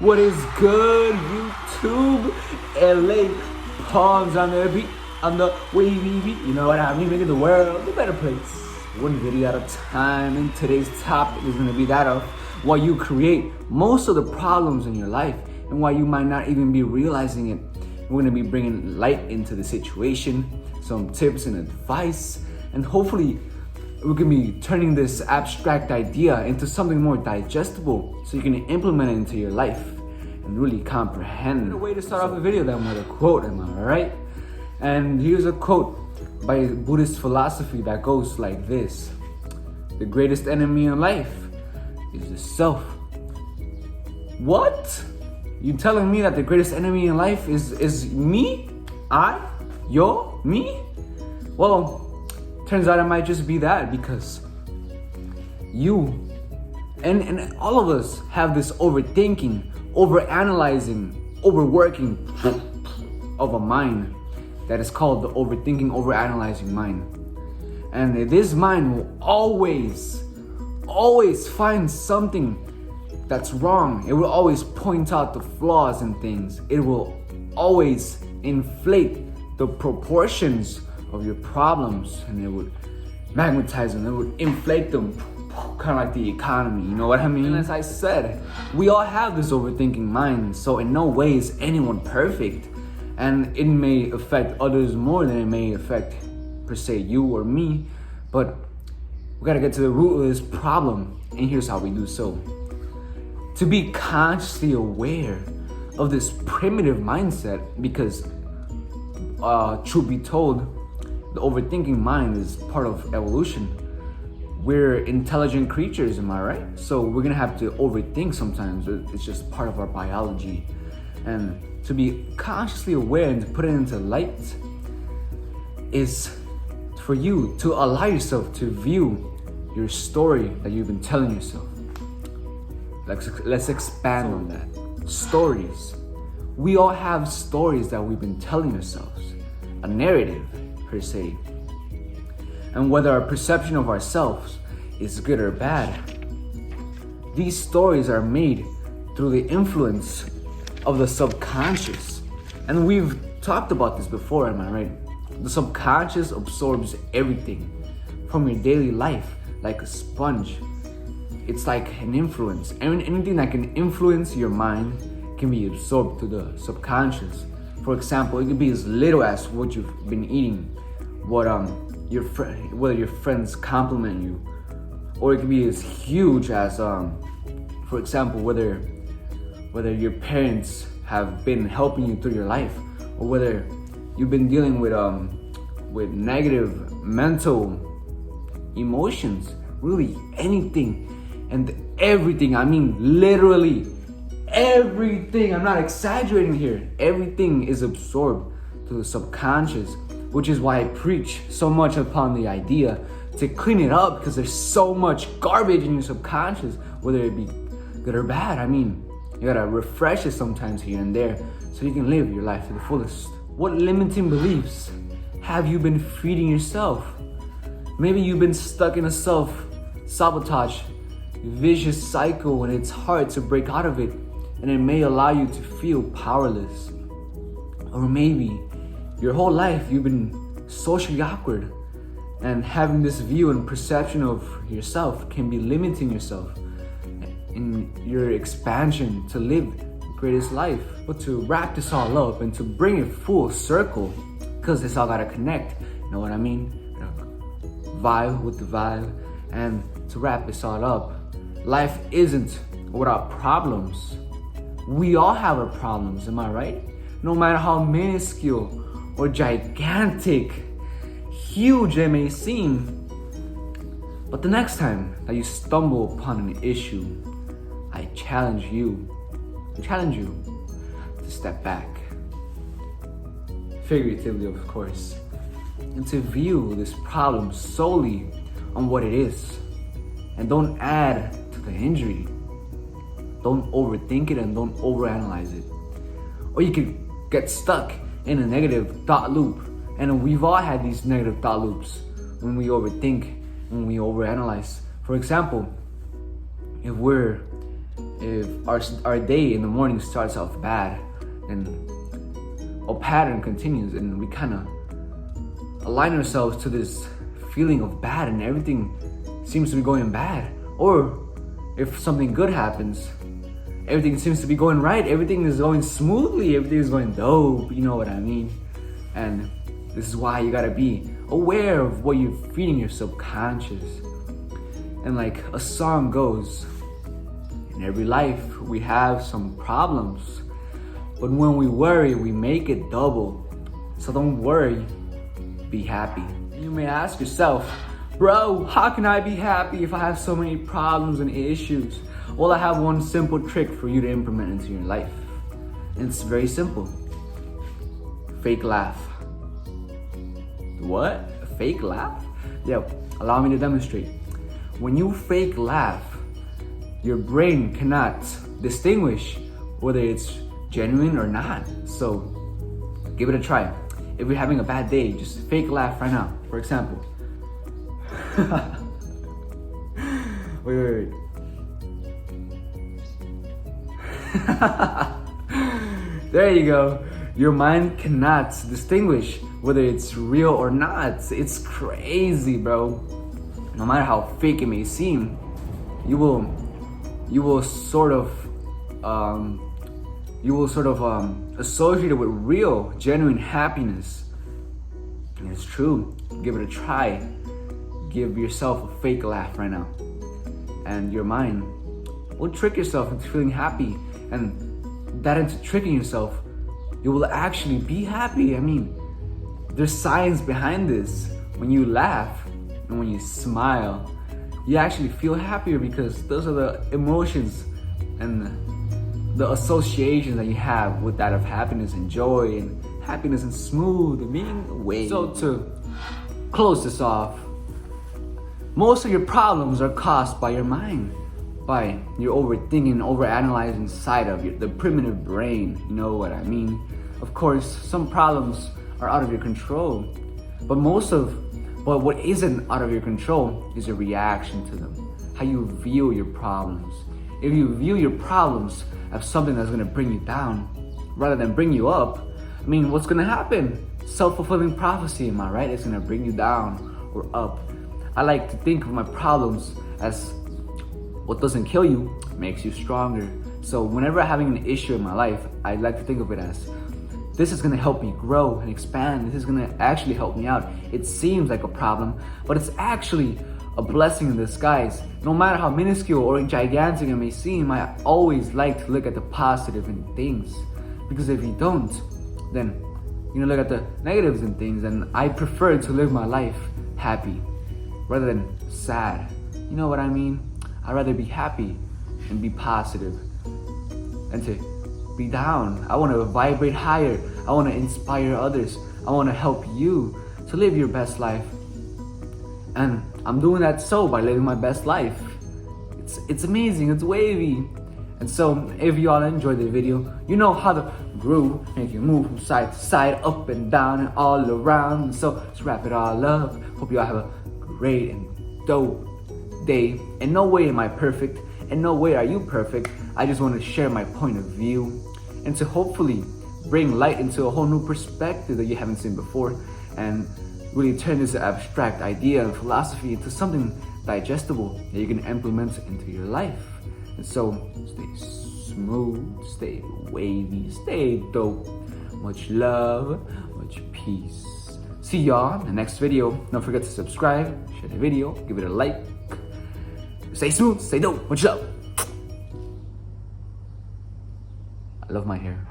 What is good, YouTube? LA palms on the beat, on the wavy beat. You know what I mean? Making the world a better place. One video at a time. And today's topic is gonna be that of why you create most of the problems in your life and why you might not even be realizing it. We're gonna be bringing light into the situation, some tips and advice, and hopefully we're gonna be turning this abstract idea into something more digestible so you can implement it into your life and really comprehend. A way to start off the video then with a quote, am I right? And here's a quote by Buddhist philosophy that goes like this: the greatest enemy in life is the self. What? You telling me that the greatest enemy in life is me? Me? Well, turns out it might just be that, because you and all of us have this overthinking, overanalyzing, overworking of a mind that is called the overthinking, overanalyzing mind. And this mind will always find something that's wrong. It will always point out the flaws in things. It will always inflate the proportions of your problems, and it would magnetize them, it would inflate them, kind of like the economy, you know what I mean? And as I said, we all have this overthinking mind, so in no way is anyone perfect, and it may affect others more than it may affect, per se, you or me, but we gotta get to the root of this problem, and here's how we do so. To be consciously aware of this primitive mindset, because truth be told, the overthinking mind is part of evolution. We're intelligent creatures, am I right? So we're gonna have to overthink sometimes. It's just part of our biology. And to be consciously aware and to put it into light is for you to allow yourself to view your story that you've been telling yourself. Let's expand on that. Stories. We all have stories that we've been telling ourselves. A narrative, per se. And whether our perception of ourselves is good or bad, these stories are made through the influence of the subconscious. And we've talked about this before, am I right? The subconscious absorbs everything from your daily life like a sponge. It's like an influence. Anything that can influence your mind can be absorbed to the subconscious. For example, it could be as little as what you've been eating, whether your friends compliment you, or it could be as huge as, for example, whether your parents have been helping you through your life, or whether you've been dealing with negative mental emotions. Really, anything and everything. I mean, literally everything. I'm not exaggerating here. Everything is absorbed to the subconscious, which is why I preach so much upon the idea to clean it up, because there's so much garbage in your subconscious, whether it be good or bad. I mean, you gotta refresh it sometimes here and there so you can live your life to the fullest. What limiting beliefs have you been feeding yourself? Maybe you've been stuck in a self-sabotage, vicious cycle, and it's hard to break out of it, and it may allow you to feel powerless. Or maybe your whole life you've been socially awkward, and having this view and perception of yourself can be limiting yourself in your expansion to live the greatest life. But to wrap this all up and to bring it full circle, because this all gotta connect, you know what I mean? Vibe with the vibe. And to wrap this all up, life isn't without problems. We all have our problems, am I right? No matter how minuscule or gigantic, huge they may seem. But the next time that you stumble upon an issue, I challenge you to step back, figuratively of course, and to view this problem solely on what it is, and don't add to the injury. Don't overthink it and don't overanalyze it. Or you could get stuck in a negative thought loop. And we've all had these negative thought loops when we overthink, when we overanalyze. For example, if we're if our day in the morning starts off bad, and a pattern continues, and we kind of align ourselves to this feeling of bad, and everything seems to be going bad. Or if something good happens, everything seems to be going right, everything is going smoothly, everything is going dope, you know what I mean? And this is why you gotta be aware of what you're feeding your subconscious. And like a song goes, in every life we have some problems, but when we worry, we make it double. So don't worry, be happy. You may ask yourself, bro, how can I be happy if I have so many problems and issues? Well, I have one simple trick for you to implement into your life. And it's very simple. Fake laugh. What? A fake laugh? Yeah, allow me to demonstrate. When you fake laugh, your brain cannot distinguish whether it's genuine or not. So give it a try. If you're having a bad day, just fake laugh right now. For example. wait. There you go. Your mind cannot distinguish whether it's real or not. It's crazy, bro. No matter how fake it may seem, you will sort of associate it with real, genuine happiness. And it's true. Give it a try. Give yourself a fake laugh right now, and your mind will trick yourself into feeling happy, and that into tricking yourself, you will actually be happy. I mean, there's science behind this. When you laugh and when you smile, you actually feel happier, because those are the emotions and the associations that you have with that of happiness and joy and happiness and smooth and being way. So to close this off, most of your problems are caused by your mind, by your overthinking, overanalyzing side of the primitive brain. You know what I mean? Of course, some problems are out of your control, but what isn't out of your control is your reaction to them, how you view your problems. If you view your problems as something that's gonna bring you down rather than bring you up, I mean, what's gonna happen? Self-fulfilling prophecy, am I right? It's gonna bring you down or up. I like to think of my problems as what doesn't kill you makes you stronger. So whenever I'm having an issue in my life, I like to think of it as, this is gonna help me grow and expand. This is gonna actually help me out. It seems like a problem, but it's actually a blessing in disguise. No matter how minuscule or gigantic it may seem, I always like to look at the positive in things. Because if you don't, then look at the negatives in things. And I prefer to live my life happy rather than sad. You know what I mean? I'd rather be happy and be positive than to be down. I want to vibrate higher. I want to inspire others. I want to help you to live your best life. And I'm doing that by living my best life. It's amazing, it's wavy. And so if you all enjoyed the video, you know how the groove make you move from side to side, up and down and all around. And so let's wrap it all up. Hope you all have a great and dope day. In no way am I perfect, in no way are you perfect. I just want to share my point of view and to hopefully bring light into a whole new perspective that you haven't seen before, and really turn this abstract idea and philosophy into something digestible that you can implement into your life. And so stay smooth, stay wavy, stay dope. Much love, much peace. See y'all in the next video. Don't forget to subscribe, share the video, give it a like. Stay smooth, stay dope, much love. I love my hair.